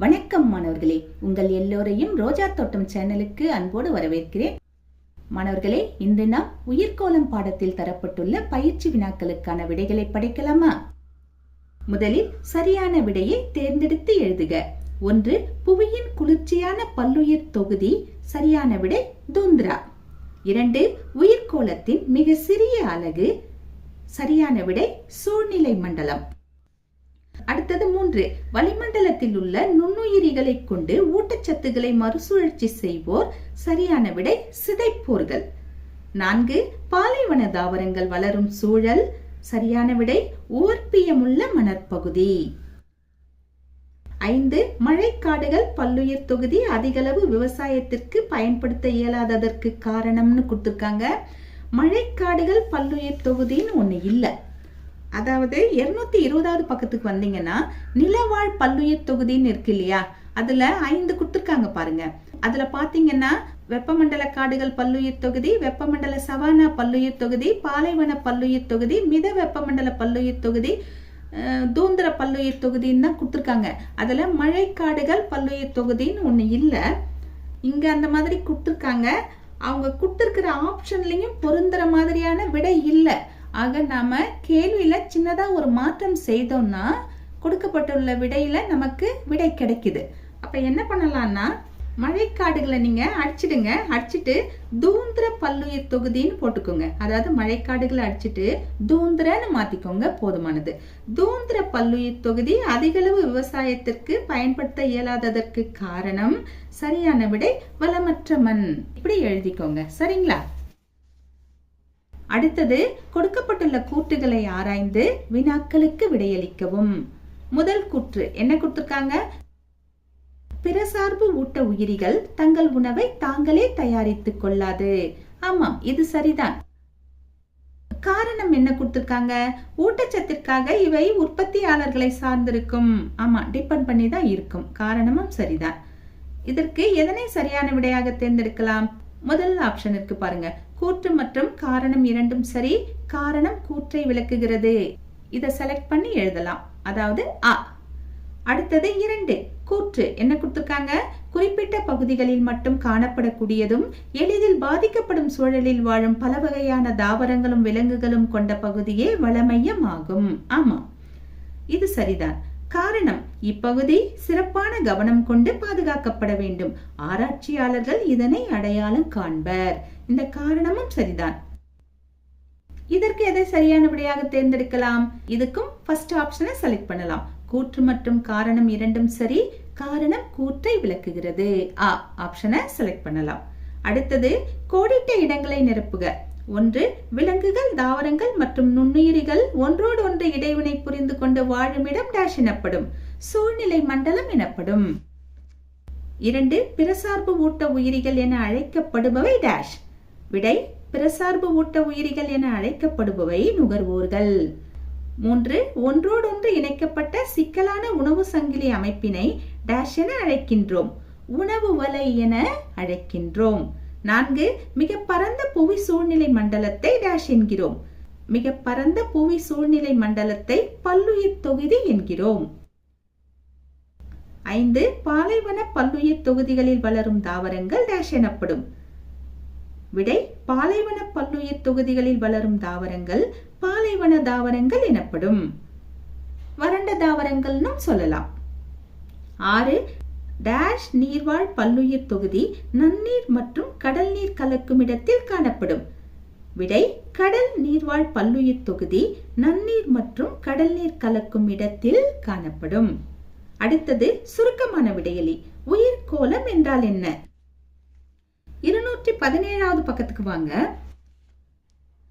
வணக்கம் மாணவர்களே, உங்கள் எல்லோரையும் ரோஜா தோட்டம் சேனலுக்கு அன்போடு வரவேற்கிறேன். மாணவர்களே, இன்று நாம் உயிர்கோளம் பாடத்தில் தரப்பட்டுள்ள பயிற்சி வினாக்களுக்கான விடைகளை படிக்கலாமா? முதலில் சரியான விடையை தேர்ந்தெடுத்து எழுதுக. 1. புவியின் குளிர்ச்சியான பல்லுயிர் தொகுதி. சரியான விடை தூந்திரா. 2. உயிர்கோளத்தின் மிக சிறிய அலகு. சரியான விடை சூழ்நிலை மண்டலம். அடுத்தது 3. வளிமண்டலத்தில் உள்ள நுண்ணுயிரிகளை கொண்டு ஊட்டச்சத்துக்களை மறுசுழற்சி செய்வோர். சரியான விடை சிதைப்போர்கள். 4. பாலைவன தாவரங்கள் வளரும் சூழல். சரியான விடை ஓர்ப்பியமுள்ள மணற்பகுதி. 5. மழைக்காடுகள் பல்லுயிர் தொகுதி அதிகளவு விவசாயத்திற்கு பயன்படுத்த இயலாததற்கு காரணம்னு கொடுத்திருக்காங்க. மழைக்காடுகள் பல்லுயிர் தொகுதின்னு ஒண்ணு இல்ல. அதாவது 220வது பக்கத்துக்கு வந்தீங்கன்னா நிலவாழ் பல்லுயிர் தொகுதின்னு இருக்கு இல்லையா, அதுல 5 கொடுத்திருக்காங்க பாருங்க. அதுல பாத்தீங்கன்னா வெப்பமண்டல காடுகள் பல்லுயிர் தொகுதி, வெப்பமண்டல சவானா பல்லுயிர் தொகுதி, பாலைவன பல்லுயிர் தொகுதி, மித வெப்பமண்டல பல்லுயிர் தொகுதி, தூந்திர பல்லுயிர் தொகுதின்னு தான் கொடுத்திருக்காங்க. அதுல மழைக்காடுகள் பல்லுயிர் தொகுதின்னு ஒண்ணு இல்ல. இங்க அந்த மாதிரி கொடுத்திருக்காங்க. அவங்க கொடுத்திருக்கிற ஆப்ஷன்லயும் பொருந்துற மாதிரியான விடை இல்ல. ஆக நாம கேள்வியில சின்னதா ஒரு மாற்றம் செய்தோம்னா கொடுக்கப்பட்டுள்ள விடையில நமக்கு விடை கிடைக்குது. அப்ப என்ன பண்ணலாம்னா, மழைக்காடுகளை நீங்க அடிச்சிடுங்க. அடிச்சுட்டு தூந்திர பல்லுயிர் தொகுதின்னு போட்டுக்கோங்க. அதாவது மழைக்காடுகளை அடிச்சுட்டு தூந்திரன்னு மாத்திக்கோங்க, போதுமானது. தூந்திர பல்லுயிர் தொகுதி அதிகளவு விவசாயத்திற்கு பயன்படுத்த இயலாததற்கு காரணம். சரியான விடை வளமற்ற மண். இப்படி எழுதிக்கோங்க, சரிங்களா? அடுத்தது கொடுக்கப்பட்டுள்ள கூற்றுகளை ஆராய்ந்து வினாக்களுக்கு விடையளிக்கவும். முதல் கூற்று என்ன கொடுத்திருக்காங்க? பிறசார்பு ஊட்ட உயிரிகள் தங்கள் உணவை தாங்களே தயாரித்துக் கொள்ளாது. ஆமா, இது சரிதான். காரணம் என்ன கொடுத்திருக்காங்க? ஊட்டச்சத்திற்காக இவை உற்பத்தியாளர்களை சார்ந்திருக்கும். ஆமா, டிபெண்ட் பண்ணி தான் இருக்கும். காரணமும் சரிதான். இதற்கு எதனை சரியான விடையாக தேர்ந்தெடுக்கலாம்? முதல் ஆப்ஷன் இருக்கு பாருங்க. கூற்று மற்றும் காரணம் இரண்டும் சரி. காரணம் கூற்றை விளக்குகிறது. இத செலக்ட் பண்ணி எழுதலாம். அதாவது அ. அடுத்தது 2. கூற்று என்ன கொடுத்திருக்காங்க? குறிப்பிட்ட பகுதிகளில் மட்டும் காணப்படக்கூடியதும் எளிதில் பாதிக்கப்படும் சூழலில் வாழும் பல வகையான தாவரங்களும் விலங்குகளும் கொண்ட பகுதியே வளமையம் ஆகும். ஆமா, இது சரிதான். காரணம், இப்பகுதி சிறப்பான கவனம் கொண்டு பாதுகாக்கப்பட வேண்டும். ஆராய்ச்சியாளர்கள் இதனை அடையாளம் காண்பர். இந்த காரணமும் சரிதான். இதற்கு எதை சரியான விடையாக தேர்ந்தெடுக்கலாம்? இதுக்கும் ஃபர்ஸ்ட் ஆப்ஷனை செலக்ட் பண்ணலாம். கூற்று மற்றும் காரணம் இரண்டும் சரி. காரணம் கூற்றை விளக்குகிறது. ஆ ஆப்ஷனை செலக்ட் பண்ணலாம். அடுத்தது கோடிட்ட இடங்களை நிரப்புக. 1. விலங்குகள், தாவரங்கள் மற்றும் நுண்ணுயிரிகள் ஒன்றோடு ஒன்று இடைவினை புரிந்து கொண்டு வாழும் இடம் டேஷ் எனப்படும். சூழ்நிலை மண்டலம் எனப்படும். 2. பிறசார்பு ஊட்ட உயிரிகள் என அழைக்கப்படுபவை டேஷ். விடை பிறசார்பு ஊட்ட உயிரிகள் என அழைக்கப்படுபவை நுகர்வோர்கள். 3. ஒன்றோடொன்று இணைக்கப்பட்ட சிக்கலான உணவு சங்கிலி அமைப்பினை டேஷ் என அழைக்கின்றோம். உணவு வலை என அழைக்கின்றோம். 4. மிக பரந்த புவி சூழ்நிலை மண்டலத்தை டேஷ் என்கிறோம். மிக பரந்த புவி சூழ்நிலை மண்டலத்தை பல்லுயிர் தொகுதி என்கிறோம். 5. பாலைவன பல்லுயிர் தொகுதிகளில் வளரும் தாவரங்கள் டேஷ் எனப்படும். விடை பாலைவன பல்லுயிர் தொகுதிகளில் வளரும் தாவரங்கள் பாலைவன தாவரங்கள் எனப்படும். வறண்ட தாவரங்கள்னு சொல்லலாம். 6. டேஷ் நீர்வாழ் பல்லுயிர் தொகுதி நன்னீர் மற்றும் கடல் நீர் கலக்கும் இடத்தில் காணப்படும். விடை கடல் நீர்வாழ் பல்லுயிர் தொகுதி நன்னீர் மற்றும் கடல் நீர் கலக்கும் இடத்தில் காணப்படும். அடுத்தது சுருக்கமான விடையளி. உயிர்கோளம் என்றால் என்ன? 217வது பக்கத்துக்கு வாங்க.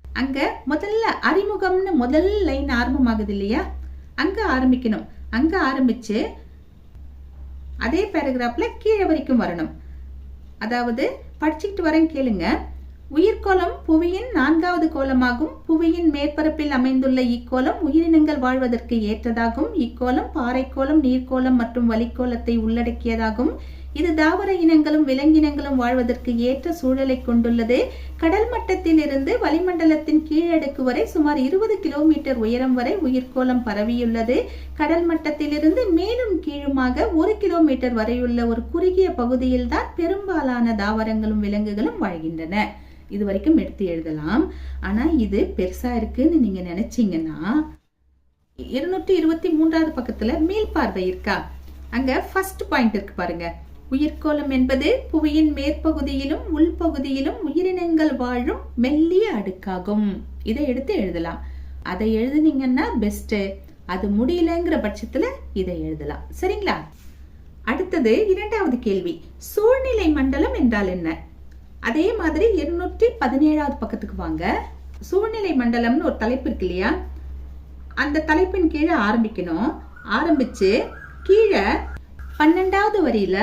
அங்க முதல்ல அறிமுகம்னு முதல் லைன் ஆரம்பமாகுது இல்லையா, அங்க ஆரம்பிக்கணும். அங்க ஆரம்பிச்சு அதே பேராகிராஃப்ல கீழே வரைக்கும் வரணும். அதாவது படிச்சுக்கிட்டு வரேன், கேளுங்க. உயிர்கோளம் புவியின் 4வது கோளமாகும். புவியின் மேற்பரப்பில் அமைந்துள்ள இக்கோளம் உயிரினங்கள் வாழ்வதற்கு ஏற்றதாகும். இக்கோளம் பாறைக்கோளம், நீர்க்கோளம் மற்றும் வளிக்கோளத்தை உள்ளடக்கியதாகும். இது தாவர இனங்களும் விலங்கினங்களும் வாழ்வதற்கு ஏற்ற சூழலை கொண்டுள்ளது. கடல் மட்டத்தில் இருந்து வளிமண்டலத்தின் கீழடுக்கு வரை சுமார் 20 கிலோமீட்டர் உயரம் வரை உயிர்கோளம் பரவியுள்ளது. கடல் மட்டத்திலிருந்து மேலும் கீழுமாக 1 கிலோமீட்டர் வரையுள்ள ஒரு குறுகிய பகுதியில் தான் பெரும்பாலான தாவரங்களும் விலங்குகளும் வாழ்கின்றன. இது வரைக்கும் எடுத்து எழுதலாம். ஆனா இது பெருசா இருக்குன்னு நீங்க நினைச்சீங்கன்னா 223வது பக்கத்துல மீள்பார்வை இருக்கா? அங்க ஃபர்ஸ்ட் பாயிண்ட் இருக்கு பாருங்க. உயிர்கோளம் என்பது புவியின் மேற்பகுதியிலும் உள்பகுதியிலும் உயிரினங்கள் வாழும் மெல்லிய அடுக்காகும். இதை எடுத்து எழுதலாம். அதை எழுதுனீங்கன்னா பெஸ்ட். அது முடியலங்கிற பட்சத்துல இதை எழுதலாம். சரிங்களா? அடுத்தது 2வது கேள்வி. சூழ்நிலை மண்டலம் என்றால் என்ன? அதே மாதிரி 217வது பக்கத்துக்கு வாங்க. சூழ்நிலை மண்டலம்னு ஒரு தலைப்பு இருக்கு இல்லையா? அந்த தலைப்பின் கீழே ஆரம்பிக்கணும். ஆரம்பிச்சு கீழே 12வது வரியில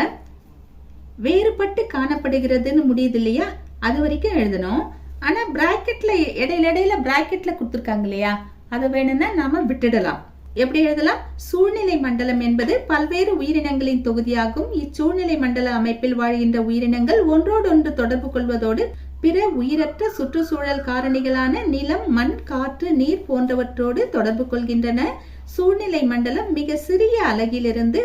வேறுபட்டு காணப்படுகிறதுன்னு முடியுது இல்லையா? அது வரைக்கும் எழுதணும். ஆனா பிராக்கெட்ல இடையில பிராக்கெட்ல கொடுத்துருக்காங்க இல்லையா? அதை வேணும்னா நாம விட்டுடலாம். எப்படி எழுதலாம்? சூழ்நிலை மண்டலம் என்பது பல்வேறு உயிரினங்களின் தொகுதியாகும். இச்சூழ்நிலை மண்டல அமைப்பில் வாழ்கின்ற உயிரினங்கள் ஒன்றோடொன்று தொடர்பு கொள்வதோடு பிற உயிரற்ற சுற்றுச்சூழல் காரணிகளான நிலம், மண், காற்று, நீர் போன்றவற்றோடு தொடர்பு கொள்கின்றன. சூழ்நிலை மண்டலம் மிக சிறிய அலகிலிருந்து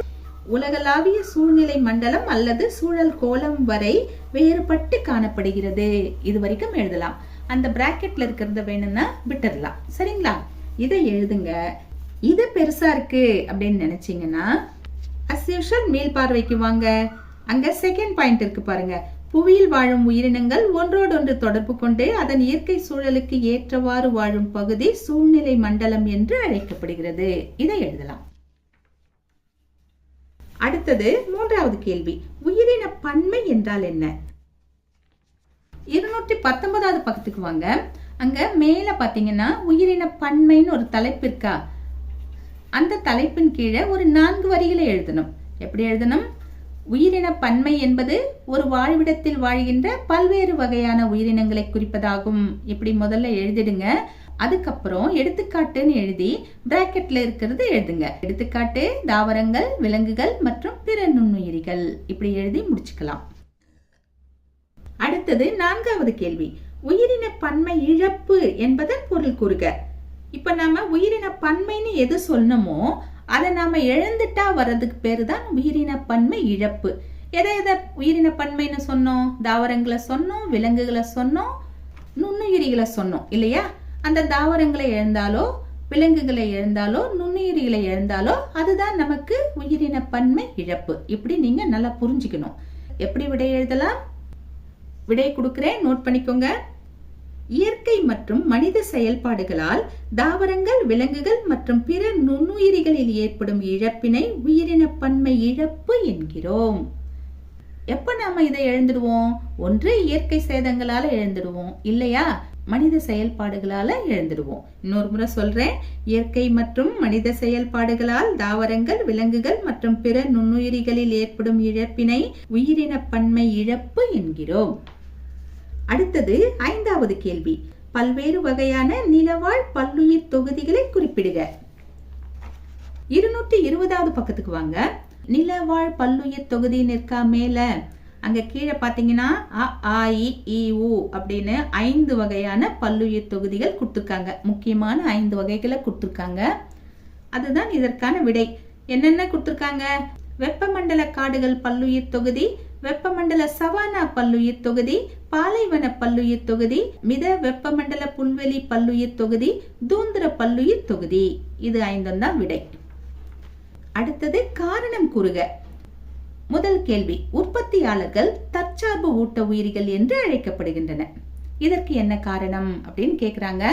உலகளாவிய சூழ்நிலை மண்டலம் அல்லது சூழல் கோளம் வரை வேறுபட்டு காணப்படுகிறது. இது வரைக்கும் எழுதலாம். அந்த பிராக்கெட்ல இருக்கிறத வேணும்னா விட்டுடலாம். சரிங்களா? இதை எழுதுங்க. இது பெருசா இருக்கு அப்படின்னு நினைச்சீங்கன்னா அஸ் யூஷுவல் மீள்பார்வைக்கு வாங்க. அங்க செகண்ட் பாயிண்ட் இருக்கு பாருங்க. புவியில் வாழும் உயிரினங்கள் ஒன்றோடொன்று தொடர்பு கொண்டு அதன் இயற்கை சூழலுக்கு ஏற்றவாறு வாழும் பகுதி சூழ்நிலை மண்டலம் என்று அழைக்கப்படுகிறது. இதை எழுதலாம். அடுத்தது 3வது கேள்வி. உயிரின பன்மை என்றால் என்ன? 219வது பக்கத்துக்கு வாங்க. அங்க மேல பாத்தீங்கன்னா உயிரின பன்மைன்னு ஒரு தலைப்பு இருக்கா? அந்த தலைப்பின் கீழே ஒரு 4 வரிகளை எழுதணும். எப்படி எழுதணும்? உயிரின பன்மை என்பது ஒரு வாழ்விடத்தில் வாழ்கின்ற பல்வேறு வகையான உயிரினங்களை குறிப்பதாகும். இப்படி முதல்ல எழுதிடுங்க. அதுக்கப்புறம் எடுத்துக்காட்டுன்னு எழுதி பிராக்கெட்ல இருக்கிறது எழுதுங்க. எடுத்துக்காட்டு தாவரங்கள், விலங்குகள் மற்றும் பிற நுண்ணுயிரிகள். இப்படி எழுதி முடிச்சுக்கலாம். அடுத்தது 4வது கேள்வி. உயிரின பன்மை இழப்பு என்பதன் பொருள் கூறுக. இப்ப நாம உயிரின பன்மைன்னு எது சொன்னமோ அதை நாம இழந்துட்டா வர்றதுக்கு பேரு தான் உயிரின பன்மை இழப்பு. எதை உயிரின பன்மைன்னு சொன்னோம்? தாவரங்களை சொன்னோம், விலங்குகளை சொன்னோம், நுண்ணுயிரிகளை சொன்னோம் இல்லையா? அந்த தாவரங்களை இழந்தாலோ, விலங்குகளை இழந்தாலோ, நுண்ணுயிரிகளை இழந்தாலோ அதுதான் நமக்கு உயிரின பன்மை இழப்பு. இப்படி நீங்க நல்லா புரிஞ்சுக்கணும். எப்படி விடை எழுதலாம்? விடை கொடுக்கிறேன், நோட் பண்ணிக்கோங்க. இயற்கை மற்றும் மனித செயல்பாடுகளால் தாவரங்கள், விலங்குகள் மற்றும் பிற நுண்ணுயிரிகளில் ஏற்படும் இழப்பினை உயிரின பன்மை இழப்பு என்கிறோம். எப்ப நாம இதை எழுந்துடுவோம்? ஒன்று இயற்கை சேதங்களால எழுந்துடுவோம், இல்லையா மனித செயல்பாடுகளால எழுந்துடுவோம். இன்னொரு முறை சொல்றேன். இயற்கை மற்றும் மனித செயல்பாடுகளால் தாவரங்கள், விலங்குகள் மற்றும் பிற நுண்ணுயிரிகளில் ஏற்படும் இழப்பினை உயிரின பன்மை இழப்பு என்கிறோம். அடுத்தது 5வது கேள்வி. பல்வேறு வகையான நிலவாழ் பல்லுயிர் தொகுதிகளை குறிப்பிடுக. 220வது பக்கத்துக்கு வாங்க. நிலவாழ் பல்லுயிர் தொகுதி நிற்கா மேல. அங்க கீழே பாத்தீங்கன்னா அ, ஆ, இ, ஈ, ஊ அப்படின்னு 5 வகையான பல்லுயிர் தொகுதிகள் கொடுத்திருக்காங்க. முக்கியமான 5 வகைகளை கொடுத்திருக்காங்க. அதுதான் இதற்கான விடை. என்னென்ன கொடுத்திருக்காங்க? வெப்பமண்டல காடுகள் பல்லுயிர் தொகுதி, வெப்பமண்டல சவானா பல்லுயிர் தொகுதி, பாலைவன பல்லுயிர் தொகுதி, மித வெப்பமண்டல புல்வெளி பல்லுயிர் தொகுதி, தூந்திர பல்லுயிர் தொகுதி. இது 5 தான் விடை. அடுத்தது காரணம் கூறுக. முதல் கேள்வி. உற்பத்தியாளர்கள் தற்சார்பு ஊட்ட உயிரிகள் என்று அழைக்கப்படுகின்றன. இதற்கு என்ன காரணம் அப்படின்னு கேக்குறாங்க.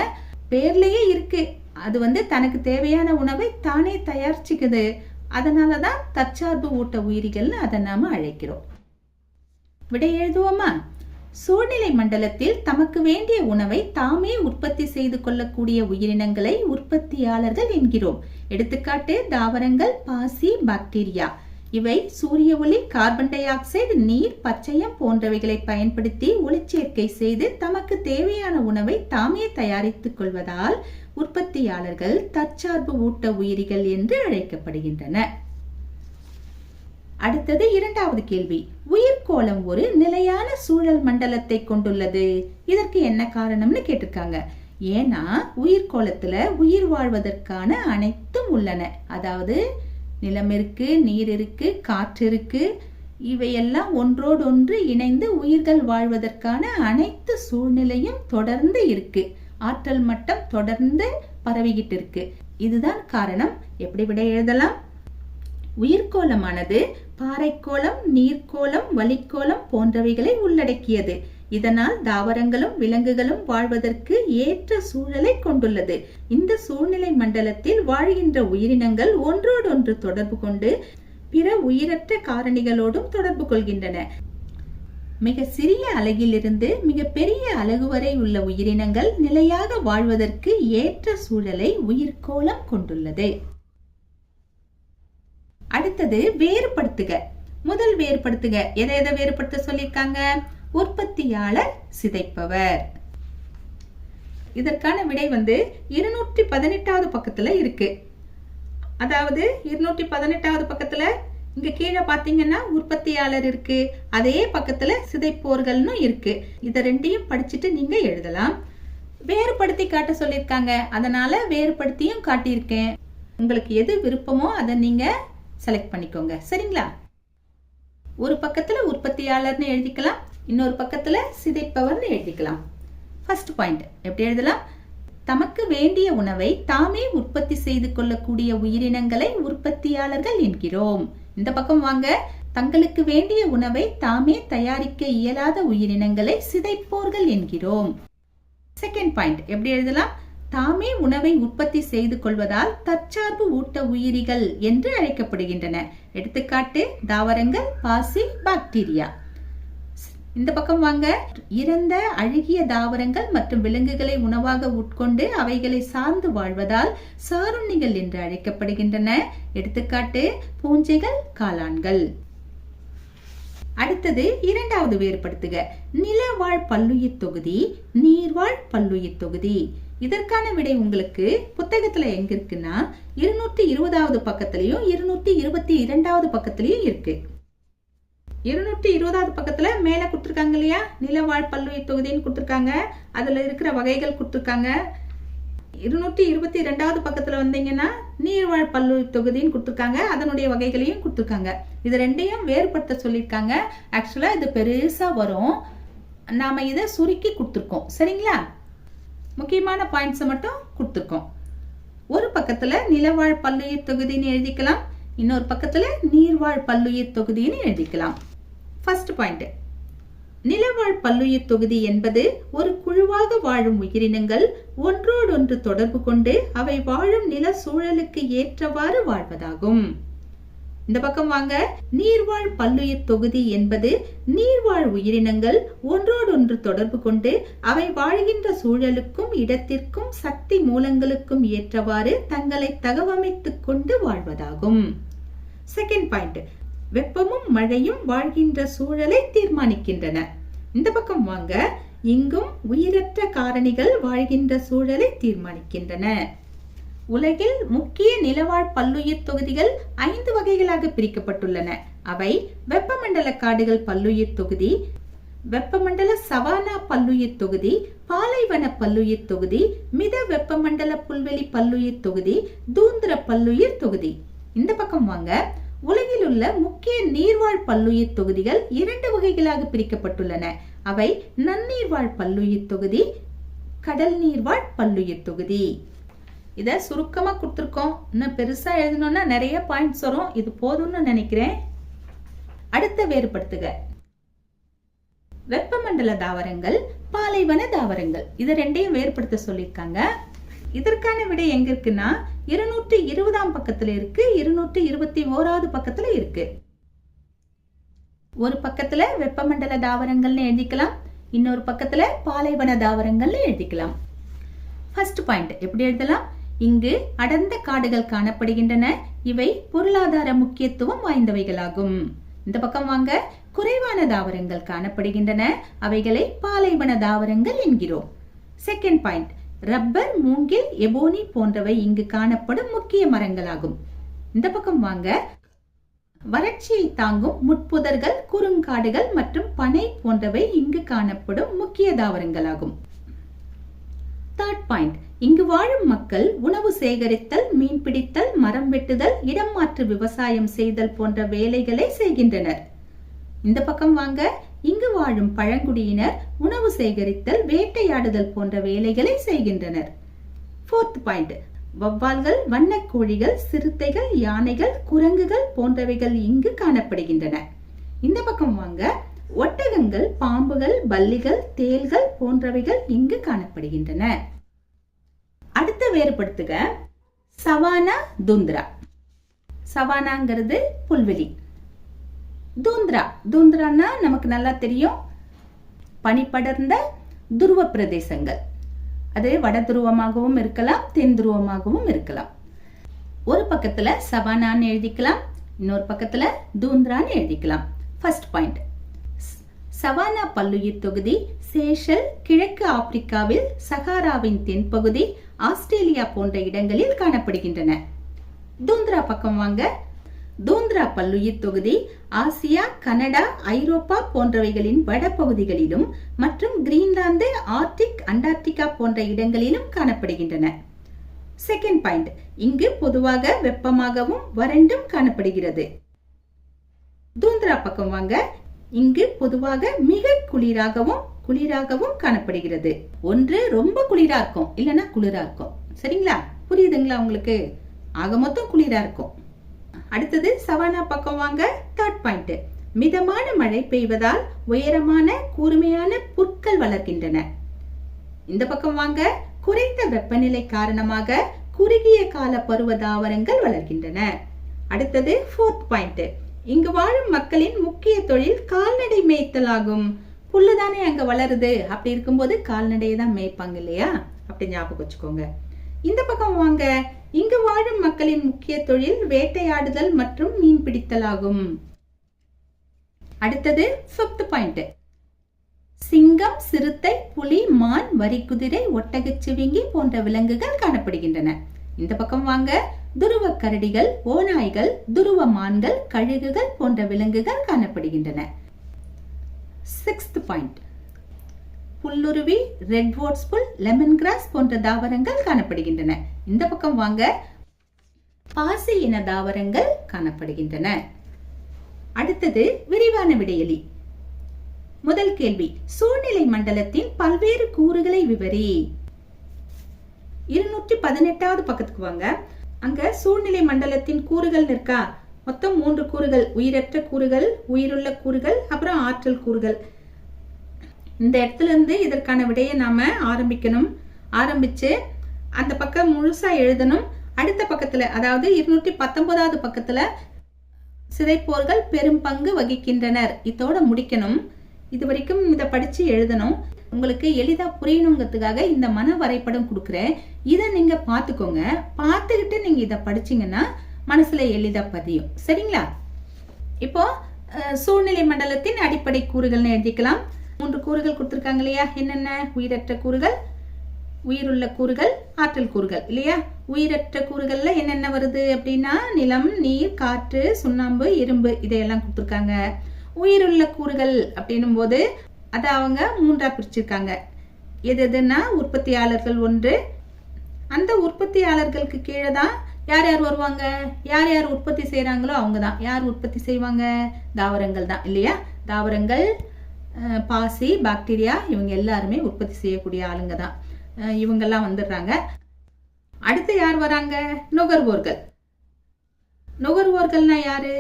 பேர்லயே இருக்கு. அது தனக்கு தேவையான உணவை தானே தயாரிச்சுக்குது. அதனாலதான் தற்சார்பு ஊட்ட உயிரிகள் அதை நாம அழைக்கிறோம். விடை எழுதுவோமா? சூழ்நிலை மண்டலத்தில் தமக்கு வேண்டிய உணவை தாமே உற்பத்தி செய்து கொள்ளக்கூடிய உயிரினங்களை உற்பத்தியாளர்கள் என்கிறோம். எடுத்துக்காட்டு தாவரங்கள், பாசி, பாக்டீரியா. இவை சூரிய ஒளி, கார்பன் டை ஆக்சைடு, நீர், பச்சையம் போன்றவைகளை பயன்படுத்தி ஒளிச்சேர்க்கை செய்து தமக்கு தேவையான உணவை தாமே தயாரித்துக் கொள்வதால் உற்பத்தியாளர்கள் தற்சார்பு ஊட்ட உயிரிகள் என்று அழைக்கப்படுகின்றன. அடுத்தது இரண்டாவது கேள்வி. உயிர்கோளம் ஒரு நிலையான சூழல் மண்டலத்தை கொண்டுள்ளது. இதற்கு என்ன காரணம்னு கேட்டிருக்காங்க. ஏன்னா உயிர்கோளத்துல உயிர் வாழ்வதற்கான அனைத்தும் உள்ளன. அதாவது நிலம் இருக்கு, நீர் இருக்கு, காற்று இருக்கு. இவையெல்லாம் ஒன்றோடொன்று இணைந்து உயிர்கள் வாழ்வதற்கான அனைத்து சூழ்நிலையும் தொடர்ந்து இருக்கு. ஆற்றல் மட்டம் தொடர்ந்து பரவிக்கிட்டு இருக்கு. இதுதான் காரணம். எப்படி விட எழுதலாம்? உயிர்கோளமானது பாறைக்கோளம், நீர்க்கோளம், வளிக்கோளம் போன்றவைகளை உள்ளடக்கியது. இதனால் தாவரங்களும் விலங்குகளும் வாழ்வதற்கு ஏற்ற சூழலை கொண்டுள்ளது. இந்த சூழ்நிலை மண்டலத்தில் வாழ்கின்ற உயிரினங்கள் ஒன்றோடொன்று தொடர்பு கொண்டு பிற உயிரற்ற காரணிகளோடும் தொடர்பு கொள்கின்றன. மிக சிறிய அலகிலிருந்து மிக பெரிய அலகு வரை உள்ள உயிரினங்கள் நிலையாக வாழ்வதற்கு ஏற்ற சூழலை உயிர்கோளம் கொண்டுள்ளது. அடுத்தது வேறுபடுத்துக. முதல் வேறுபடுத்துக. எதை வேறுபடுத்த சொல்லியிருக்காங்க? உற்பத்தியாளர், சிதைப்பவர். இதற்கான விடை 218வது பக்கத்துல இருக்கு. அதாவது 218வது பக்கத்துல இங்க கீழே பாத்தீங்கன்னா உற்பத்தியாளர் இருக்கு, அதே பக்கத்துல சிதைப்போர்கள்னு இருக்கு. இத ரெண்டையும் படிச்சுட்டு நீங்க எழுதலாம். வேறுபடுத்தி காட்ட சொல்லியிருக்காங்க, அதனால வேறுபடுத்தியும் காட்டியிருக்கேன். உங்களுக்கு எது விருப்பமோ அதை நீங்க செலக்ட் பண்ணிக்கோங்க. சரிங்களா? ஒரு பக்கத்துல உற்பத்தியாளர்னு எழுதிக்கலாம், இன்னொரு பக்கத்துல சிதைப்பவர்னு எழுதிக்கலாம். ஃபர்ஸ்ட் பாயிண்ட் எப்படி எழுதலாம்? தமக்கு வேண்டிய உணவை தாமே உற்பத்தி செய்து கொள்ளக்கூடிய உயிரினங்களை உற்பத்தியாளர்கள் என்கிறோம். இந்த பக்கம் வாங்க. தங்களுக்கு வேண்டிய உணவை தாமே தயாரிக்க இயலாத உயிரினங்களை சிதைப்போர்கள் என்கிறோம். செகண்ட் பாயிண்ட் எப்படி எழுதலாம்? தாமே உணவை உற்பத்தி செய்து கொள்வதால் தற்சார்பு ஊட்ட உயிரிகள் என்று அழைக்கப்படுகின்றன. எடுத்துக்காட்டு தாவரங்கள், பாசி, பாக்டீரியா. இந்த பக்கம் வாங்க. இறந்த அழுகிய தாவரங்கள் மற்றும் விலங்குகளை உணவாக உட்கொண்டு அவைகளை சார்ந்து வாழ்வதால் சாருண்ணிகள் என்று அழைக்கப்படுகின்றன. எடுத்துக்காட்டு பூஞ்சைகள், காளான்கள். அடுத்தது இரண்டாவது வேறுபடுத்துக. நிலவாழ் பல்லுயிர் தொகுதி, நீர்வாழ் பல்லுயிர் தொகுதி. இதற்கான விடை உங்களுக்கு புத்தகத்துல எங்க இருக்குன்னா 220வது பக்கத்திலையும் 222வது பக்கத்திலையும் இருக்கு. 220வது பக்கத்துல மேல கொடுத்திருக்காங்க இல்லையா, நிலவாழ் பல்லுயிர் தொகுதின்னு கொடுத்திருக்காங்க. அதுல இருக்கிற வகைகள் கொடுத்திருக்காங்க. 222வது பக்கத்துல வந்தீங்கன்னா நீர்வாழ் பல்லுயிர் தொகுதின்னு கொடுத்திருக்காங்க, அதனுடைய வகைகளையும் கொடுத்திருக்காங்க. இது ரெண்டையும் வேறுபடுத்த சொல்லியிருக்காங்க. ஆக்சுவலா இது பெருசா வரும், நாம இதை சுருக்கி கொடுத்திருக்கோம். சரிங்களா? முக்கியமான பாயிண்ட்ஸ் மட்டும் கொடுத்திருக்கோம். ஒரு பக்கத்துல நிலவாழ் பல்லுயிர் தொகுதின்னு எழுதிக்கலாம், இன்னொரு பக்கத்துல நீர்வாழ் பல்லுயிர் தொகுதின்னு எழுதிக்கலாம். ஃபர்ஸ்ட் பாயிண்ட், நிலவாழ் பல்லுயிர் தொகுதி என்பது ஒரு குழுவாக வாழும் உயிரினங்கள் ஒன்றோடொன்று தொடர்பு கொண்டு அவை வாழும் நில சூழலுக்கு ஏற்றவாறு வாழ்வதாகும். இந்த பக்கம் வாங்க. நீர்வாழ் பல்லுயிர் தொகுதி என்பது நீர்வாழ் உயிரினங்கள் ஒன்றோடொன்று தொடர்பு கொண்டு அவை வாழ்கின்ற சூழலுக்கும் இடத்திற்கும் சக்தி மூலங்களுக்கும் ஏற்றவாறு தங்களை தகவமைத்துக் கொண்டு வாழ்வதாகும். செகண்ட் பாயிண்ட், வெப்பமும் மழையும் வாழ்கின்ற சூழலை தீர்மானிக்கின்றன. இந்த பக்கம் வாங்க. இங்கும் உயிரற்ற காரணிகள் வாழ்கின்ற சூழலை தீர்மானிக்கின்றன. உலகில் முக்கிய நிலவாழ் பல்லுயிர் தொகுதிகள் 5 வகைகளாக பிரிக்கப்பட்டுள்ளன. அவை வெப்பமண்டல காடுகள் பல்லுயிர் தொகுதி, வெப்பமண்டல சவானா பல்லுயிர் தொகுதி, பாலைவன பல்லுயிர் தொகுதி, மித வெப்பமண்டல புல்வெளி பல்லுயிர் தொகுதி, தூந்திர பல்லுயிர் தொகுதி. இந்த பக்கம் வாங்க. உலகில் உள்ள முக்கிய நீர்வாழ் பல்லுயிர் தொகுதிகள் 2 வகைகளாக பிரிக்கப்பட்டுள்ளன. அவை நன்னீர்வாழ் பல்லுயிர் தொகுதி, கடல் நீர்வாழ் பல்லுயிர் தொகுதி. இத சுருக்கமா கொடுத்திருக்கோம். இன்னும் பெருசா எழுதணும்னா நிறைய பாயிண்ட்ஸ் வரும். இது போதும்னு நினைக்கிறேன். அடுத்த வேறுபடுத்துக. வெப்பமண்டல தாவரங்கள், பாலைவன தாவரங்கள். இத ரெண்டையும் வேறுபடுத்த சொல்லியிருக்காங்க. இதற்கான விடை எங்க இருக்குன்னா 220ஆம் பக்கத்துல இருக்கு, 221வது பக்கத்துல இருக்கு. ஒரு பக்கத்துல வெப்பமண்டல தாவரங்கள்னு எழுதிக்கலாம், இன்னொரு பக்கத்துல பாலைவன தாவரங்கள்னு எழுதிக்கலாம். ஃபர்ஸ்ட் பாயிண்ட் எப்படி எழுதலாம்? இங்கு அடர்ந்த காடுகள் காணப்படுகின்றன. இவை பொருளாதார முக்கியத்துவம் வாய்ந்தவைகளாகும். இந்த பக்கம் வாங்க. குறைவான தாவரங்கள் காணப்படுகின்றன. அவைகளை பாலைவன தாவரங்கள் என்கிறோம். செகண்ட் பாயிண்ட், ரப்பர், மூங்கில், எபோனி போன்றவை இங்கு காணப்படும் முக்கிய மரங்களாகும். இந்த பக்கம் வாங்க. வறட்சியை தாங்கும் முட்புதர்கள், குறுங்காடுகள் மற்றும் பனை போன்றவை இங்கு காணப்படும் முக்கிய தாவரங்களாகும். தேர்ட் பாயிண்ட், இங்கு வாழும் மக்கள் உணவு சேகரித்தல், மீன்பிடித்தல், மரம் வெட்டுதல், இடம் மாற்று விவசாயம் செய்தல் போன்ற வேலைகளை செய்கின்றனர். இந்த பக்கம் வாங்க. இங்கு வாழும் பழங்குடியினர் உணவு சேகரித்தல், வேட்டையாடுதல் போன்ற வேலைகளை செய்கின்றனர். ஃபோர்த் பாயிண்ட், வவ்வால்கள், வண்ணக்கோழிகள், சிறுத்தைகள், யானைகள், குரங்குகள் போன்றவைகள் இங்கு காணப்படுகின்றன. இந்த பக்கம் வாங்க. ஒட்டகங்கள், பாம்புகள், பல்லிகள், தேள்கள் போன்றவைகள் இங்கு காணப்படுகின்றன. அடுத்த வேறுபடுத்துக. சவானா, துந்திரா. சவானாங்கிறது புல்வெளி. துந்திரானா நமக்கு நல்லா தெரியும், பனிப்படர்ந்த துருவ பிரதேசங்கள். அது வட துருவமாகவும் இருக்கலாம், தென் துருவமாகவும் இருக்கலாம். ஒரு பக்கத்துல சவானான்னு எழுதிக்கலாம், இன்னொரு பக்கத்துல துந்திரான்னு எழுதிக்கலாம். ஃபர்ஸ்ட் பாயிண்ட், சவானா பல்லுயிர் தொகுதி சேஷல், கிழக்கு ஆப்பிரிக்காவில் சகாராவின் தென்பகுதி, ஆஸ்திரேலியா போன்ற இடங்களில் காணப்படுகின்றன. துந்திரா பக்கம் வாங்க. துந்திரா பல்லுயிர் தொகுதி ஆசியா, கனடா, ஐரோப்பா போன்றவைகளின் வடபகுதிகளிலும் மற்றும் கிரீன்லாந்து, ஆர்டிக், அண்டார்டிகா போன்ற இடங்களிலும் காணப்படுகின்றன. செகண்ட் பாயிண்ட், இங்கு பொதுவாக வெப்பமாகவும் வறண்டும் காணப்படுகிறது. துந்திரா பக்கம் வாங்க. இங்கு பொதுவாக மிக குளிராகவும் காணப்படுகிறது. ஒன்று ரொம்ப குளிரா இருக்கும், இல்லைன்னா குளிரா இருக்கும். சரிங்களா? புரியுதுங்களா உங்களுக்கு? ஆக மொத்தம் குளிரா இருக்கும். அடுத்தது சவானா பக்கம் வாங்க. தேர்ட் பாயிண்ட், மிதமான மழை பெய்வதால் உயரமான கூர்மையான புற்கள் வளர்கின்றன. இந்த பக்கம் வாங்க. குறைந்த வெப்பநிலை காரணமாக குறுகிய கால பருவ தாவரங்கள் வளர்கின்றன. அடுத்தது ஃபோர்த் பாயிண்ட், இங்கு வாழும் மக்களின் முக்கிய தொழில் கால்நடை மேய்த்தல் ஆகும். புல்லுதானே அங்க வளருது, அப்படி இருக்கும்போது கால்நடையை தான் மேய்ப்பாங்க இல்லையா? அப்படி ஞாபகம் வச்சுக்கோங்க. இந்த பக்கம் வாங்க. இங்கு வாழும் மக்களின் முக்கிய தொழில் வேட்டையாடுதல் மற்றும் மீன் பிடித்தல் ஆகும். அடுத்தது ஃபிஃப்த் பாயிண்ட், சிங்கம், சிறுத்தை, புலி, மான், வரிக்குதிரை, ஒட்டகச்சிவிங்கி போன்ற விலங்குகள் காணப்படுகின்றன. இந்த பக்கம் வாங்க. துருவ கரடிகள், ஓநாய்கள், துருவ மான்கள், கழுகுகள் போன்ற விலங்குகள் காணப்படுகின்றன. சிக்ஸ்த் பாயிண்ட், புல்லுருவி, ரெட்வோர்ட்ஸ் புல், லெமன் கிராஸ் போன்ற தாவரங்கள் காணப்படுகின்றன. இந்த பக்கம் வாங்க. பாசி இன தாவரங்கள் காணப்படுகின்றன. அடுத்தது விரிவான விடையலி. முதல் கேள்வி, சூழ்நிலை மண்டலத்தின் பல்வேறு கூறுகளை விவரி. 218வது பக்கத்துக்கு வாங்க. அங்க சூழ்நிலை மண்டலத்தின் கூறுகள் இருக்கா? மொத்தம் 3 கூறுகள், உயிரற்ற கூறுகள், உயிருள்ள கூறுகள், அப்புறம் ஆற்றல் கூறுகள். இந்த இடத்துல இருந்து இதற்கான விடையை நாம ஆரம்பிச்சு அந்த பக்கம் முழுசா எழுதணும். அடுத்த பக்கத்துல, அதாவது 219வது பக்கத்துல சிதைப்போர்கள் பெரும் பங்கு வகிக்கின்றனர், இதோட முடிக்கணும். இது வரைக்கும் இதை படிச்சு எழுதணும். உங்களுக்கு எளிதா புரியணுங்கிறதுக்காக இந்த மன வரைபடம் கொடுக்குறேன். இதை நீங்க பார்த்துக்கோங்க. பார்த்துக்கிட்டு நீங்க இதை படிச்சீங்கன்னா மனசுல எளிதா பதியும். சரிங்களா? இப்போ சூழ்நிலை மண்டலத்தின் அடிப்படை கூறுகள்னு எழுதிக்கலாம். 3 கூறுகள் கொடுத்துருக்காங்க இல்லையா? என்னென்ன? உயிரற்ற கூறுகள், உயிருள்ள கூறுகள், ஆற்றல் கூறுகள் இல்லையா? உயிரற்ற கூறுகள்ல என்னென்ன வருது அப்படின்னா நிலம், நீர், காற்று, சுண்ணாம்பு, இரும்பு இதையெல்லாம் கொடுத்துருக்காங்க. உயிருள்ள கூறுகள் அப்படின்னும் போது அதை அவங்க 3ஆ பிரிச்சிருக்காங்க. எதுன்னா உற்பத்தியாளர்கள் 1. அந்த உற்பத்தியாளர்களுக்கு கீழே தான் யார் யார் வருவாங்க? யார் யார் உற்பத்தி செய்யறாங்களோ அவங்க தான். யார் உற்பத்தி செய்வாங்க? தாவரங்கள் தான் இல்லையா? தாவரங்கள், பாசி, பாக்டீரியா இவங்க எல்லாருமே உற்பத்தி செய்யக்கூடிய ஆளுங்க தான். இவங்கெல்லாம் வந்துடுறாங்க. அடுத்து யார் வராங்க? நுகர்வோர்கள். நுகர்வோர்கள்னா யாரு?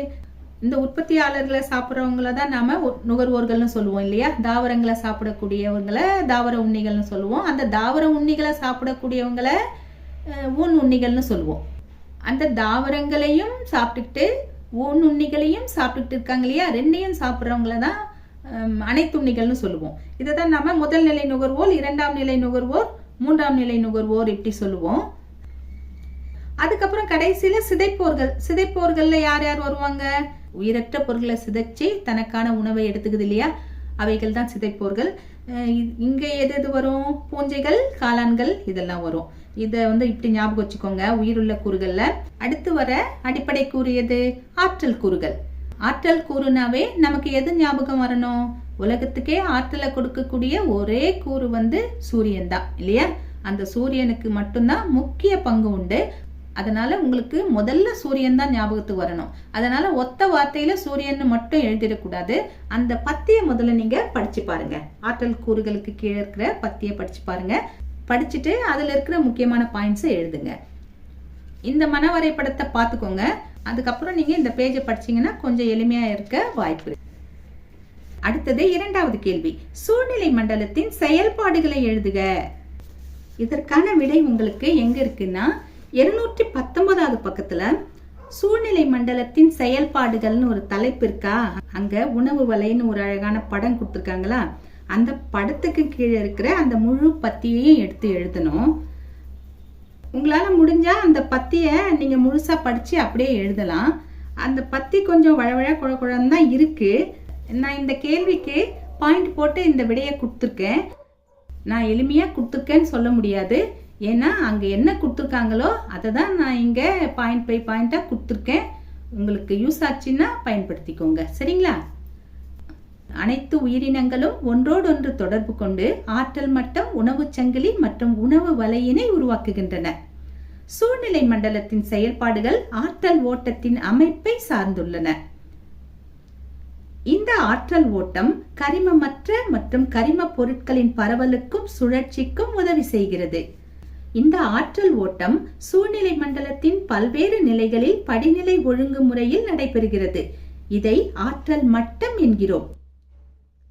இந்த உற்பத்தியாளர்களை சாப்பிட்றவங்கள தான் நாம நுகர்வோர்கள்னு சொல்லுவோம் இல்லையா? தாவரங்களை சாப்பிடக்கூடியவங்களை தாவர உண்ணிகள்னு சொல்லுவோம். அந்த தாவர உண்ணிகளை சாப்பிடக்கூடியவங்களை ஊன் உண்ணிகள்னு சொல்லுவோம். அந்த தாவரங்களையும் சாப்பிட்டுட்டு ஊன் உண்ணிகளையும் சாப்பிட்டுட்டு இருக்காங்க இல்லையா? ரெண்டையும் சாப்பிட்றவங்கள தான் அனைத்துண்ணிகள்னு சொல்லுவோம். இதை தான் நாம முதல் நிலை நுகர்வோர், 2ஆம் நிலை நுகர்வோர், 3ஆம் நிலை நுகர்வோர் இப்படி சொல்லுவோம். அதுக்கப்புறம் கடைசியில சிதைப்போர்கள். சிதைப்போர்கள்ல யார் யார் வருவாங்க? உயிரற்ற பொருட்களை சிதைச்சு தனக்கான உணவை எடுத்துக்குது இல்லையா? அவைகள் தான் சிதைப்போர்கள். இங்க எது வரும்? பூஞ்சைகள், காளான்கள் இதெல்லாம் வரும். இதை இப்படி ஞாபகம் வச்சுக்கோங்க உயிருள்ள கூறுகள்ல. அடுத்து வர அடிப்படை கூறு எது? ஆற்றல் கூறுகள். ஆற்றல் கூறுனாவே நமக்கு எது ஞாபகம் வரணும்? உலகத்துக்கே ஆற்றலை கொடுக்கக்கூடிய ஒரே கூறு சூரியன் தான் இல்லையா? அந்த சூரியனுக்கு மட்டும்தான் முக்கிய பங்கு உண்டு. அதனால உங்களுக்கு முதல்ல சூரியன் தான் ஞாபகத்துக்கு வரணும். அதனால ஒத்த வார்த்தையில சூரியன் மட்டும் எழுதிடக்கூடாது. அந்த பத்திய முதல்ல நீங்க படிச்சு பாருங்க. ஆற்றல் கூறுகளுக்கு கீழே இருக்கிற பத்திய படிச்சு பாருங்க. படிச்சுட்டு அதுல இருக்கிற முக்கியமான பாயிண்ட்ஸை எழுதுங்க. இந்த மன வரைபடத்தை பார்த்துக்கோங்க. அதுக்கப்புறம் நீங்க இந்த பேஜை படிச்சீங்கன்னா கொஞ்சம் எளிமையா இருக்க வாய்ப்பு. அடுத்தது இரண்டாவது கேள்வி, சூழ்நிலை மண்டலத்தின் செயல்பாடுகளை எழுதுக. இதற்கான விடை உங்களுக்கு எங்க இருக்குன்னா 219வது பக்கத்துல சூழ்நிலை மண்டலத்தின் செயல்பாடுகள்னு ஒரு தலைப்பு இருக்கா? அங்க உணவு வலைன்னு ஒரு அழகான படம் கொடுத்துருக்காங்களா? அந்த படத்துக்கு கீழே இருக்கிற அந்த முழு பத்தியையும் எடுத்து எழுதணும். உங்களால முடிஞ்சா அந்த பத்திய நீங்க முழுசா படிச்சு அப்படியே எழுதலாம். அந்த பத்தி கொஞ்சம் வழவழ குழக்குழன்னு தான் இருக்கு. நான் இந்த கேள்விக்கு பாயிண்ட் போட்டு இந்த விடையை கொடுத்துருக்கேன். நான் எளிமையா கொடுத்துருக்கேன்னு சொல்ல முடியாது. ஏன்னா அங்க என்ன கொடுத்துருக்காங்களோ அதை தான் நான் இங்க பாயிண்ட் பை பாயிண்டா கொடுத்துருக்கேன். உங்களுக்கு யூஸ் ஆச்சுன்னா பயன்படுத்திக்கோங்க. சரிங்களா? அனைத்து உயிரினங்களும் ஒன்றோடொன்று தொடர்பு கொண்டு ஆற்றல் மட்டம், உணவு சங்கிலி மற்றும் உணவு வலையினை உருவாக்குகின்றன. சூழ்நிலை மண்டலத்தின் செயல்பாடுகள் ஆற்றல் ஓட்டத்தின் அமைப்பை சார்ந்துள்ளன. இந்த ஆற்றல் ஓட்டம் கரிமமற்ற மற்றும் கரிம பொருட்களின் பரவலுக்கும் சுழற்சிக்கும் உதவி செய்கிறது. இந்த ஆற்றல் ஓட்டம் சூழ்நிலை மண்டலத்தின் பல்வேறு நிலைகளில் படிநிலை ஒழுங்குமுறையில் நடைபெறுகிறது. இதை ஆற்றல் மட்டம் என்கிறோம்.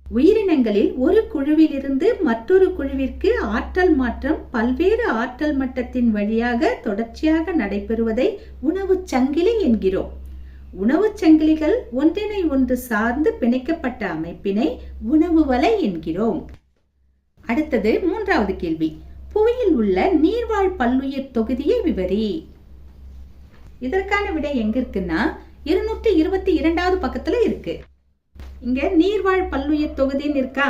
உயிரினங்களில் ஒரு குழுவிலிருந்து மற்றொரு குழுவிற்கு ஆற்றல் மாற்றம் பல்வேறு ஆற்றல் மட்டத்தின் வழியாக தொடர்ச்சியாக நடைபெறுவதை உணவு சங்கிலி என்கிறோம். உணவு சங்கிலிகள் ஒன்றினை ஒன்று சார்ந்து பிணைக்கப்பட்ட அமைப்பினை உணவு வலை என்கிறோம். அடுத்தது மூன்றாவது கேள்வி, புவியில் உள்ள நீர்வாழ் பல்லுயிர் தொகுதியை விவரி. இதற்கான விடை எங்க இருக்குன்னா 222வது பக்கத்துல இருக்கு. இங்க நீர்வாழ் பல்லுயிர் தொகுதின்னு இருக்கா?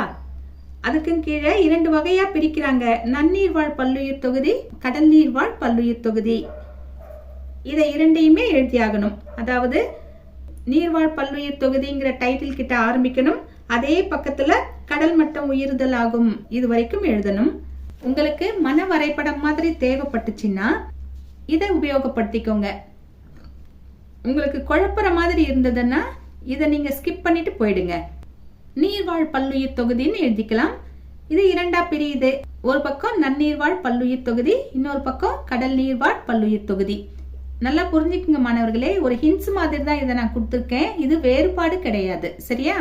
அதுக்கு கீழே 2 வகையா பிரிக்கிறாங்க. நன்னீர்வாழ் பல்லுயிர் தொகுதி, கடல் நீர்வாழ் பல்லுயிர் தொகுதி. இதை இரண்டையுமே எழுதியாகணும். அதாவது நீர்வாழ் பல்லுயிர் தொகுதிங்கிற டைட்டில் கிட்ட ஆரம்பிக்கணும். அதே பக்கத்துல கடல் மட்டம் உயிர்தல் ஆகும் இது வரைக்கும் எழுதணும். உங்களுக்கு மன வரைபடம் மாதிரி தேவைப்பட்டுச்சுன்னா இதை உபயோகப்படுத்திக்கோங்க. உங்களுக்கு குழப்பற மாதிரி இருந்ததுன்னா இதை நீங்க ஸ்கிப் பண்ணிட்டு போயிடுங்க. நீர்வாழ் பல்லுயிர் தொகுதின்னு எழுதிக்கலாம். இது 2ஆ பிரியுது. ஒரு பக்கம் நன்னீர்வாழ் பல்லுயிர் தொகுதி, இன்னொரு பக்கம் கடல் நீர்வாழ் பல்லுயிர் தொகுதி. நல்லா புரிஞ்சுக்குங்க மாணவர்களே. ஒரு ஹிண்ட்ஸ் மாதிரி தான் இதை நான் கொடுத்துருக்கேன். இது வேறுபாடு கிடையாது. சரியா?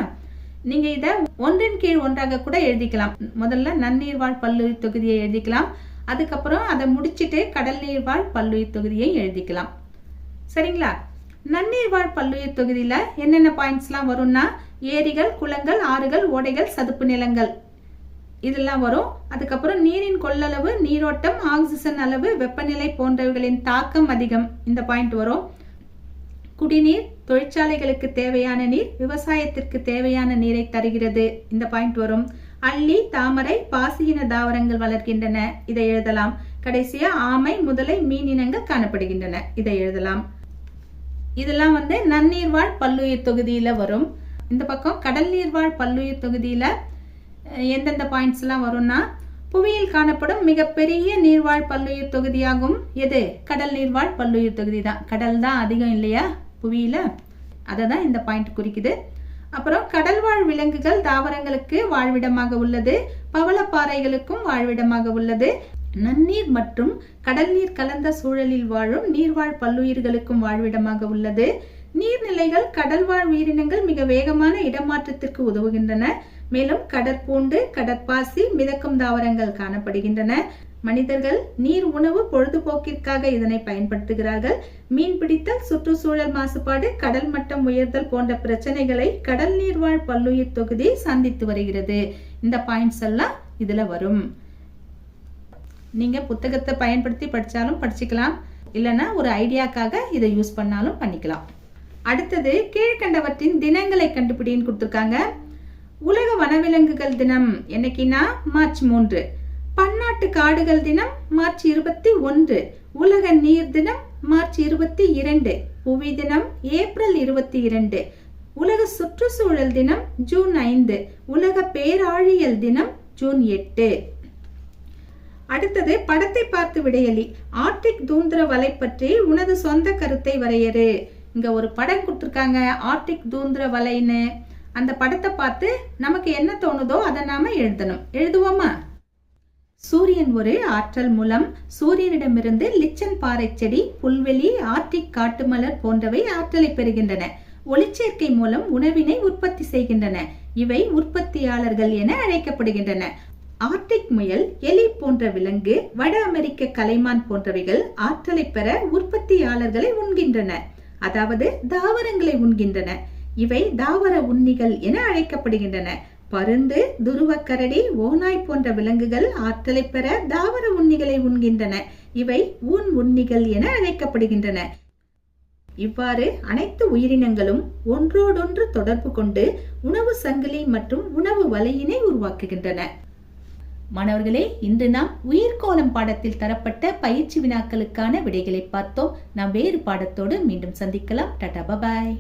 நீங்க இத ஒன்றின் கீழ் ஒன்றாக கூட எழுதிக்கலாம். முதல்ல நன்னீர்வாழ் பல்லுயிர் தொகுதியை எழுதிக்கலாம். அதுக்கப்புறம் அதை முடிச்சிட்டு கடல் நீர்வாழ் பல்லுயிர் தொகுதியை எழுதிக்கலாம். சரிங்களா? நன்னீர்வாழ் பல்லுயிர் தொகுதியில என்னென்ன பாயிண்ட்ஸ் எல்லாம் வரும்னா ஏரிகள், குளங்கள், ஆறுகள், ஓடைகள், சதுப்பு நிலங்கள் இதெல்லாம் வரும். அதுக்கப்புறம் நீரின் கொள்ளளவு, நீரோட்டம், ஆக்சிஜன் அளவு, வெப்பநிலை போன்றவைகளின் தாக்கம் அதிகம். இந்த பாயிண்ட் வரும். குடிநீர், தொழிற்சாலைகளுக்கு தேவையான நீர், விவசாயத்திற்கு தேவையான நீரை தருகிறது. இந்த பாயிண்ட் வரும். அள்ளி, தாமரை, பாசியின தாவரங்கள் வளர்க்கின்றன. இதை எழுதலாம். கடைசியா ஆமை, முதலை, மீன் இனங்கள் காணப்படுகின்றன. இதை எழுதலாம். இதெல்லாம் நன்னீர்வாழ் பல்லுயிர் தொகுதியில வரும். இந்த பக்கம் கடல் நீர்வாழ் பல்லுயிர் தொகுதியில எந்தெந்த பாயிண்ட்ஸ் எல்லாம் வரும்னா புவியில் காணப்படும் மிகப்பெரிய நீர்வாழ் பல்லுயிர் தொகுதியாகும். எது? கடல் நீர்வாழ் பல்லுயிர் தொகுதி தான். கடல் தான் அதிகம் இல்லையா புவியில? அதை தான் இந்த பாயிண்ட் குறிக்குது. அப்புறம் கடல்வாழ் விலங்குகள் தாவரங்களுக்கு வாழ்விடமாக உள்ளது. பவளப்பாறைகளுக்கும் வாழ்விடமாக உள்ளது. நன்னீர் மற்றும் கடல் நீர் கலந்த சூழலில் வாழும் நீர்வாழ் பல்லுயிர்களுக்கும் வாழ்விடமாக உள்ளது. நீர்நிலைகள் கடல்வாழ் உயிரினங்கள் மிக வேகமான இடமாற்றத்திற்கு உதவுகின்றன. மேலும் கடற்பூண்டு, கடற்பாசி, மிதக்கும் தாவரங்கள் காணப்படுகின்றன. மனிதர்கள் நீர் உணவு பொழுதுபோக்கிற்காக இதனை பயன்படுத்துகிறார்கள். மீன்பிடித்தல், சுற்றுச்சூழல் மாசுபாடு, கடல் மட்டம் உயர்தல் போன்ற பிரச்சனைகளை கடல் நீர்வாழ் பல்லுயிர் தொகுதி சந்தித்து வருகிறது. இந்த பாயிண்ட்ஸ் எல்லாம் இதுல வரும். நீங்க புத்தகத்தை பயன்படுத்தி படிச்சாலும் படிச்சுக்கலாம், இல்லைன்னா ஒரு ஐடியாக்காக இதை யூஸ் பண்ணாலும் பண்ணிக்கலாம். அடுத்தது கீழ்கண்டவற்றின் தினங்களை கண்டுபிடின்னு கொடுத்துருக்காங்க. உலக வனவிலங்குகள் தினம் என்னைக்குன்னா மார்ச் 3. பன்னாட்டு காடுகள் தினம் மார்ச் 21. உலக நீர் தினம் மார்ச் 22. புவி தினம் ஏப்ரல் 22. உலக சுற்றுச்சூழல் தினம் ஜூன் 5, உலக பேராழியல் தினம் ஜூன் 8. அடுத்தது படத்தை பார்த்து விடையளி. ஆர்டிக் தூந்திர வலை பற்றி உனது சொந்த கருத்தை வரையறு. இங்க ஒரு படம் கொடுத்திருக்காங்க, ஆர்டிக் தூந்திர வலைன்னு. அந்த படத்தை பார்த்து நமக்கு என்ன தோணுதோ அதை நாம எழுதணும். எழுதுவோமா? சூரியன் ஒரு ஆற்றல் மூலம். சூரியனிடமிருந்து லிச்சன் பாறை செடி, புல்வெளி, ஆர்டிக் காட்டுமலர் போன்றவை ஆற்றலை பெறுகின்றன. ஒளிச்சேர்க்கை மூலம் உணவினை உற்பத்தி செய்கின்றன. இவை உற்பத்தியாளர்கள் என அழைக்கப்படுகின்றன. ஆர்டிக் முயல், எலி போன்ற விலங்கு, வட அமெரிக்க கலைமான் போன்றவைகள் ஆற்றலை பெற உற்பத்தியாளர்களை உண்கின்றன, அதாவது தாவரங்களை உண்கின்றன. இவை தாவர உண்ணிகள் என அழைக்கப்படுகின்றன. பருந்து, துருவக்கரடி, ஓநாய் போன்ற விலங்குகள் ஆற்றலை பெற தாவர உண்ணிகளை உண்கின்றன. இவை ஊன் உண்ணிகள் என அழைக்கப்படுகின்றன. இவ்வாறு அனைத்து உயிரினங்களும் ஒன்றோடொன்று தொடர்பு கொண்டு உணவு சங்கிலி மற்றும் உணவு வலையினை உருவாக்குகின்றன. மாணவர்களே, இன்று நாம் உயிர்கோளம் பாடத்தில் தரப்பட்ட பயிற்சி வினாக்களுக்கான விடைகளை பார்த்தோம். நாம் வேறு பாடத்தோடு மீண்டும் சந்திக்கலாம். டாடா, பபாய்.